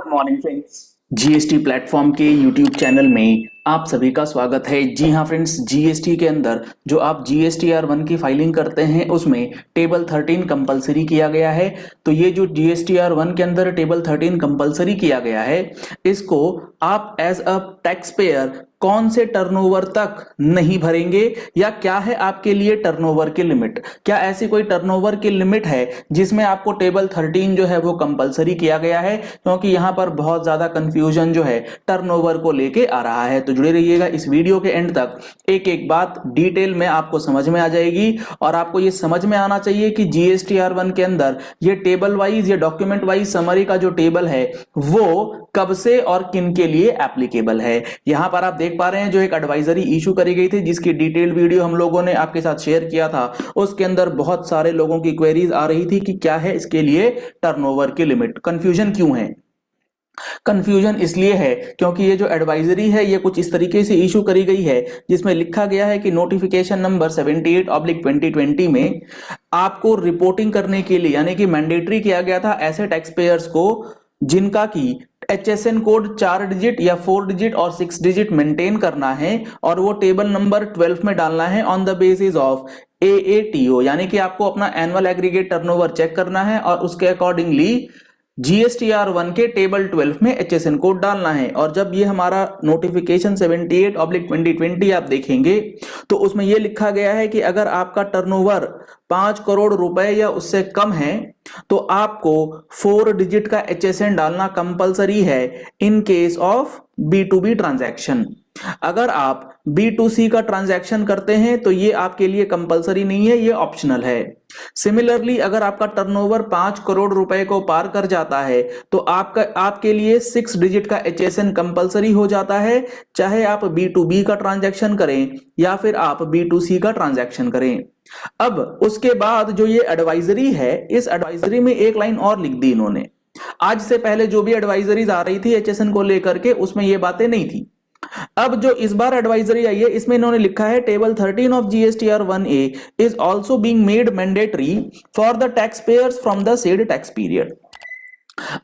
Good morning friends. GST platform के YouTube channel में आप सभी का स्वागत है। जी हाँ फ्रेंड्स, जीएसटी के अंदर जो आप GSTR1 की फाइलिंग करते हैं उसमें टेबल 13 कंपलसरी किया गया है। तो ये जो GSTR1 के अंदर टेबल 13 कंपलसरी किया गया है, इसको आप एज अ टैक्स पेयर कौन से टर्नओवर तक नहीं भरेंगे, या क्या है आपके लिए टर्नओवर की लिमिट। क्या ऐसी कोई टर्नओवर की लिमिट है जिसमें आपको टेबल 13 जो है वो कंपलसरी किया गया है, क्योंकि यहां पर बहुत ज्यादा कंफ्यूजन जो है टर्नओवर को लेके आ रहा है। तो जुड़े रहिएगा इस वीडियो के एंड तक, एक एक बात डिटेल में आपको समझ में आ जाएगी। और आपको ये समझ में आना चाहिए कि GSTR1 के अंदर ये टेबल वाइज या डॉक्यूमेंट वाइज समरी का जो टेबल है वो कब से और किन के लिए एप्लीकेबल है। यहां पर आप देख पा रहे हैं जो एक एडवाइजरी इशू करी गई थी, जिसकी डिटेल वीडियो हम लोगों ने आपके साथ शेयर किया था। उसके अंदर बहुत सारे लोगों की क्वेरीज आ रही थी कि क्या है इसके लिए टर्नओवर की लिमिट। कंफ्यूजन क्यों है? कंफ्यूजन इसलिए है क्योंकि ये जो एडवाइजरी है ये कुछ इस तरीके से इशू करी गई है, जिसमें लिखा गया है कि नोटिफिकेशन नंबर 78/2020 में आपको रिपोर्टिंग करने के लिए, यानी कि मैंडेटरी किया गया था ऐसे टैक्स पेयर्स को जिनका की HSN कोड 4 डिजिट या 4 डिजिट और 6 डिजिट मेंटेन करना है, और वो टेबल नंबर 12 में डालना है on the basis of AATO, यानी कि आपको अपना एनुअल एग्रीगेट टर्नओवर चेक करना है और उसके अकॉर्डिंगली GSTR1 के टेबल 12 में HSN कोड डालना है। और जब ये हमारा नोटिफिकेशन 78/2020 आप देखेंगे तो उसमें ये लिखा गया है कि अगर आपका टर्नओवर 5 करोड़ रुपए या उससे कम है तो आपको 4 डिजिट का HSN डालना कंपलसरी है in case of B2B transaction. अगर आप B2C का ट्रांजैक्शन करते हैं तो ये आपके लिए कंपलसरी नहीं है, ये ऑप्शनल है। सिमिलरली अगर आपका टर्नओवर 5 करोड़ रुपए को पार कर जाता है तो आपके लिए 6 डिजिट का HSN कंपलसरी हो जाता है, चाहे आप B2B का ट्रांजैक्शन करें या फिर आप B2C का ट्रांजैक्शन करें। अब उसके बाद जो ये एडवाइजरी है, इस एडवाइजरी में एक लाइन और लिख दी इन्होंने। आज से पहले जो भी एडवाइजरीज आ रही थी HSN को लेकर के, उसमें ये बातें नहीं थी। अब जो इस बार एडवाइजरी आई है इसमें इन्होंने लिखा है table 13 of GSTR1A is also being made mandatory for the tax payers from the said tax period.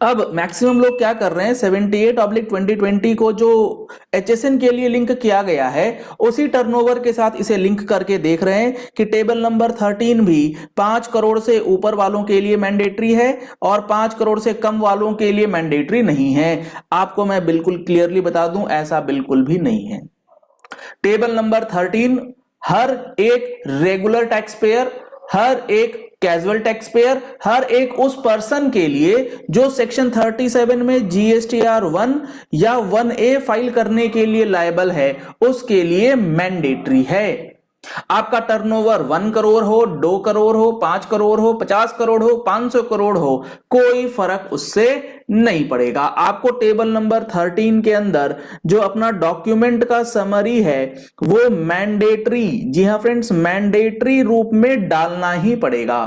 अब मैक्सिमम लोग क्या कर रहे हैं, 78/2020 को जो HSN के लिए लिंक किया गया है उसी टर्नओवर के साथ इसे लिंक करके देख रहे हैं कि टेबल नंबर 13 भी 5 करोड़ से ऊपर वालों के लिए मैंडेटरी है और 5 करोड़ से कम वालों के लिए मैंडेटरी नहीं है। आपको मैं बिल्कुल क्लियरली बता दूं, ऐसा बिल्कुल भी नहीं है। टेबल नंबर 13 हर एक रेगुलर टैक्स पेयर, हर एक कैजुअल टैक्स पेयर, हर एक उस पर्सन के लिए जो सेक्शन 37 में GSTR1 या 1A फाइल करने के लिए लायबल है, उसके लिए मैंडेटरी है। आपका टर्नओवर 1 करोड़ हो, 2 करोड़ हो, 5 करोड़ हो, 50 करोड़ हो, 500 करोड़ हो, कोई फर्क उससे नहीं पड़ेगा। आपको टेबल नंबर 13 के अंदर जो अपना डॉक्यूमेंट का समरी है वो मैंडेटरी, जी हां फ्रेंड्स, मैंडेटरी रूप में डालना ही पड़ेगा।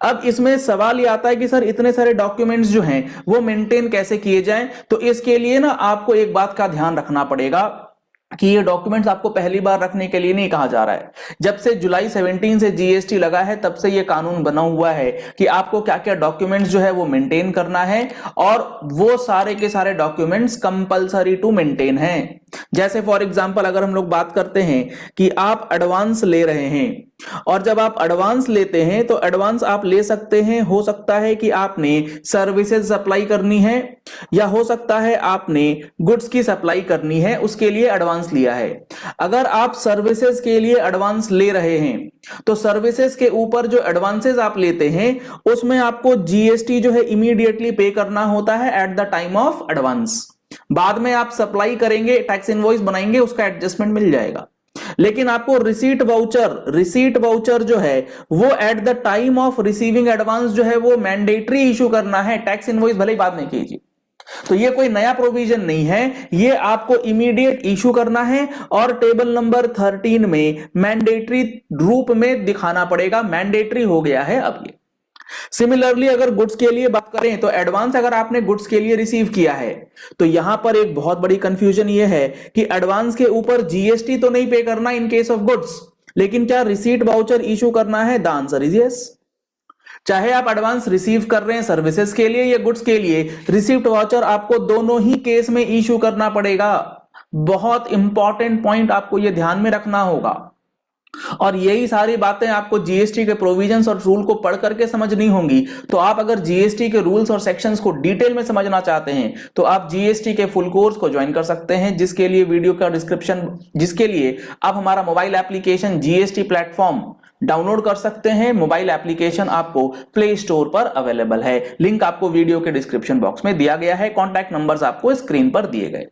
अब इसमें सवाल ये आता है कि सर इतने सारे डॉक्यूमेंट्स जो हैं वो मेंटेन कैसे किए जाएं। तो इसके लिए ना आपको एक बात का ध्यान रखना पड़ेगा कि ये डॉक्यूमेंट्स आपको पहली बार रखने के लिए नहीं कहा जा रहा है। जब से जुलाई 17 से GST लगा है तब से ये कानून बना हुआ है कि आपको क्या क्या डॉक्यूमेंट्स जो है वो मेंटेन करना है, और वो सारे के सारे डॉक्यूमेंट्स कंपलसरी टू मेंटेन हैं। जैसे फॉर एग्जांपल अगर हम लोग बात करते हैं कि आप एडवांस ले रहे हैं, और जब आप एडवांस लेते हैं तो एडवांस आप ले सकते हैं, हो सकता है कि आपने सर्विसेज सप्लाई करनी है या हो सकता है आपने गुड्स की सप्लाई करनी है, उसके लिए एडवांस लिया है। अगर आप सर्विसेज के लिए एडवांस ले रहे हैं तो सर्विसेज के ऊपर जो एडवांसेस आप लेते हैं उसमें आपको GST जो है इमीडिएटली पे करना होता है at the time of advance. बाद में आप सप्लाई करेंगे, टैक्स इनवॉइस बनाएंगे, उसका एडजस्टमेंट मिल जाएगा। लेकिन आपको रिसीट वाउचर जो है वो at the time of receiving advance जो है वो मैंडेटरी इशू करना है, टैक्स इनवॉइस भले ही बाद में कीजिए। तो ये कोई नया प्रोविजन नहीं है, ये आपको इमीडिएट इशू करना है और टेबल नंबर 13 में मैंडेटरी रूप में दिखाना पड़ेगा। मैंडेटरी हो गया है अब ये। सिमिलरली अगर गुड्स के लिए बात करें तो एडवांस अगर आपने गुड्स के लिए रिसीव किया है तो यहां पर एक बहुत बड़ी कंफ्यूजन ये है कि एडवांस के ऊपर GST तो नहीं पे करना इन केस ऑफ गुड्स, लेकिन क्या रिसीट वाउचर इशू करना है? The answer is yes. चाहे आप एडवांस रिसीव कर रहे हैं सर्विसेज के लिए या गुड्स के लिए, रिसिप्ट वाउचर आपको दोनों ही केस में इशू करना पड़ेगा। बहुत इंपॉर्टेंट पॉइंट आपको यह ध्यान में रखना होगा। और यही सारी बातें आपको जीएसटी के प्रोविजंस और रूल को पढ़ करके समझनी होंगी। तो आप अगर जीएसटी के रूल्स और सेक्शंस को डिटेल में समझना चाहते हैं तो आप जीएसटी के फुल कोर्स को ज्वाइन कर सकते हैं, जिसके लिए आप हमारा mobile application GST platform download कर सकते हैं। मोबाइल एप्लीकेशन आपको प्ले स्टोर पर अवेलेबल है। लिंक आपको वीडियो के डिस्क्रिप्शन बॉक्स में दिया गया है। कॉन्टैक्ट नंबर्स आपको स्क्रीन पर दिए गए।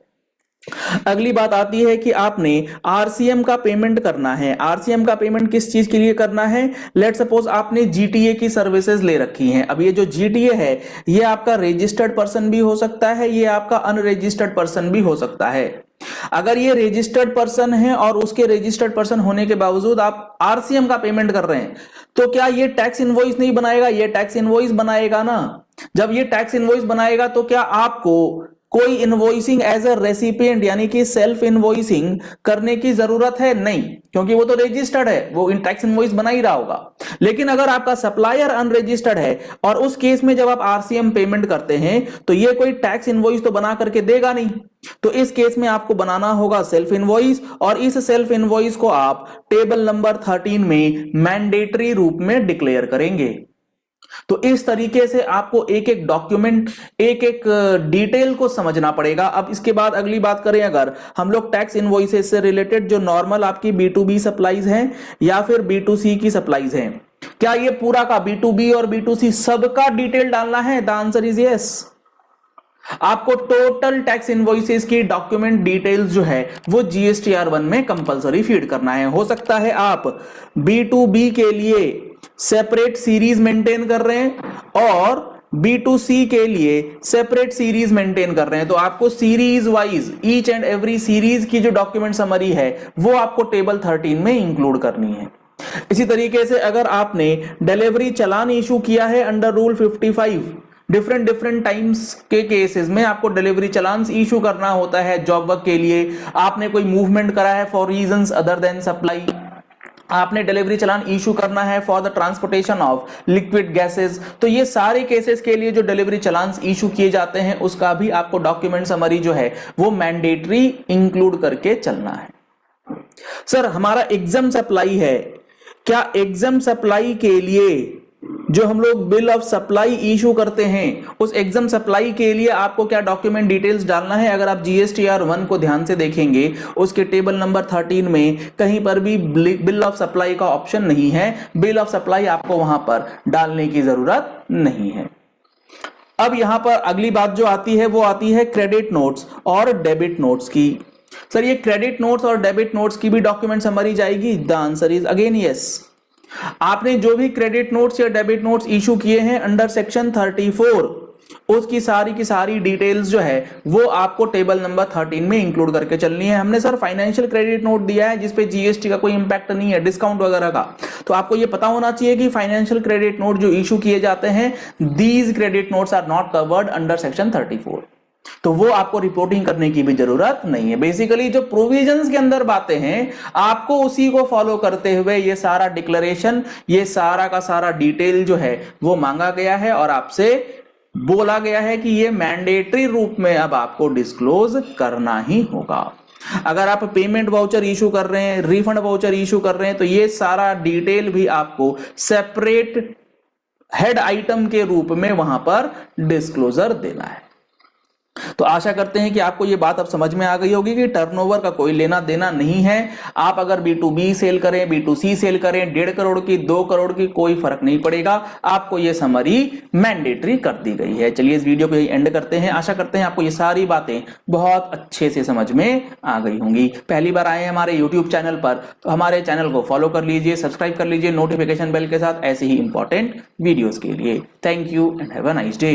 अगली बात आती है कि आपने आरसीएम का पेमेंट करना है। आरसीएम का पेमेंट किस चीज के लिए करना है? लेट सपोज आपने जीटीए की सर्विसेज ले रखी हैं। अब ये जो जीटीए है ये आपका रजिस्टर्ड पर्सन भी हो सकता है, ये आपका अनरजिस्टर्ड पर्सन भी हो सकता है। अगर ये रजिस्टर्ड पर्सन है और उसके रजिस्टर्ड पर्सन होने के बावजूद आप आरसीएम का पेमेंट कर रहे हैं तो क्या ये टैक्स इनवॉइस नहीं बनाएगा? ये टैक्स इनवॉइस बनाएगा ना। जब ये टैक्स इनवॉइस बनाएगा तो क्या आपको कोई इनवॉइसिंग एज अ रेसिपिएंट यानी कि सेल्फ इनवॉइसिंग करने की जरूरत है? नहीं, क्योंकि वो तो रजिस्टर्ड है, वो टैक्स इनवॉइस बना ही रहा होगा। लेकिन अगर आपका सप्लायर अनरजिस्टर्ड है और उस केस में जब आप आरसीएम पेमेंट करते हैं तो ये कोई टैक्स इनवॉइस तो बना करके देगा नहीं। तो इस केस में आपको बनाना होगा सेल्फ इनवॉइस, और इस सेल्फ इनवॉइस को आप टेबल नंबर 13 में मैंडेटरी रूप में डिक्लेयर करेंगे। तो इस तरीके से आपको एक एक डॉक्यूमेंट, एक एक डिटेल को समझना पड़ेगा। अब इसके बाद अगली बात करें, अगर हम लोग टैक्स इनवॉइसेस से रिलेटेड जो नॉर्मल आपकी B2B सप्लाईज हैं या फिर B2C की सप्लाईज हैं, क्या ये पूरा का B2B और B2C सबका डिटेल डालना है? The answer is yes. आपको टोटल टैक्स इनवॉइसेस की डॉक्यूमेंट डिटेल्स जो है वो GSTR1 में कंपलसरी फीड करना है। हो सकता है आप B2B के लिए सेपरेट सीरीज मेंटेन कर रहे हैं और B2C के लिए सेपरेट सीरीज मेंटेन कर रहे हैं, तो आपको series wise each and every series की जो डॉक्यूमेंट समरी है वो आपको टेबल 13 में इंक्लूड करनी है। इसी तरीके से अगर आपने डिलीवरी चालान इशू किया है अंडर रूल 55, डिफरेंट टाइम्स के केसेस में आपको डिलीवरी चालान इशू करना होता है। जॉब वर्क के लिए आपने कोई मूवमेंट करा है for reasons other than supply, आपने डिलीवरी चालान इशू करना है for the transportation of liquid gases, तो ये सारे केसेस के लिए जो डिलीवरी चालान इशू किए जाते हैं उसका भी आपको डॉक्यूमेंट समरी जो है वो मैंडेटरी इंक्लूड करके चलना है। सर हमारा एग्जाम सप्लाई है, क्या एग्जाम सप्लाई के लिए जो हम लोग बिल ऑफ सप्लाई इशू करते हैं उस एग्जाम सप्लाई के लिए आपको क्या डॉक्यूमेंट डिटेल्स डालना है? अगर आप GSTR1 को ध्यान से देखेंगे उसके टेबल नंबर 13 में कहीं पर भी बिल ऑफ सप्लाई का ऑप्शन नहीं है। बिल ऑफ सप्लाई आपको वहां पर डालने की जरूरत नहीं है। अब यहां पर अगली बात जो आती है वो आती है क्रेडिट नोट्स और डेबिट नोट्स की। सर ये क्रेडिट नोट्स और डेबिट नोट्स की भी डॉक्यूमेंट समरी जाएगी? The answer is again yes. आपने जो भी क्रेडिट नोट्स या डेबिट नोट्स इशू किए हैं अंडर सेक्शन 34 उसकी सारी की सारी डिटेल्स जो है वो आपको टेबल नंबर 13 में इंक्लूड करके चलनी है। हमने सर फाइनेंशियल क्रेडिट नोट दिया है जिसपे जीएसटी का कोई इंपैक्ट नहीं है, डिस्काउंट वगैरह का, तो आपको ये पता होना चाहिए कि फाइनेंशियल क्रेडिट नोट जो इशू किए जाते हैं these credit notes are not covered under section 34, तो वो आपको रिपोर्टिंग करने की भी जरूरत नहीं है। बेसिकली जो प्रोविजंस के अंदर बातें हैं आपको उसी को फॉलो करते हुए ये सारा डिक्लेरेशन, ये सारा का सारा डिटेल जो है वो मांगा गया है और आपसे बोला गया है कि ये मैंडेटरी रूप में अब आपको डिस्क्लोज करना ही होगा। अगर आप पेमेंट वाउचर इशू कर रहे हैं, रिफंड वाउचर इशू कर रहे हैं, तो ये सारा डिटेल भी आपको सेपरेट हेड आइटम के रूप में वहां पर डिस्क्लोजर देना है। तो आशा करते हैं कि आपको ये बात अब समझ में आ गई होगी कि टर्नओवर का कोई लेना देना नहीं है। आप अगर B2B सेल करें, B2C सेल करें, 1.5 करोड़ की, 2 करोड़ की, कोई फर्क नहीं पड़ेगा, आपको ये समरी मैंडेटरी कर दी गई है। चलिए इस वीडियो को यही एंड करते हैं। आशा करते हैं आपको ये सारी बातें बहुत अच्छे से समझ में आ गई होंगी। पहली बार आए हैं हमारे YouTube चैनल पर तो हमारे चैनल को फॉलो कर लीजिए, सब्सक्राइब कर लीजिए नोटिफिकेशन बेल के साथ ऐसे ही इंपॉर्टेंट वीडियोस के लिए। Thank you and have a nice day.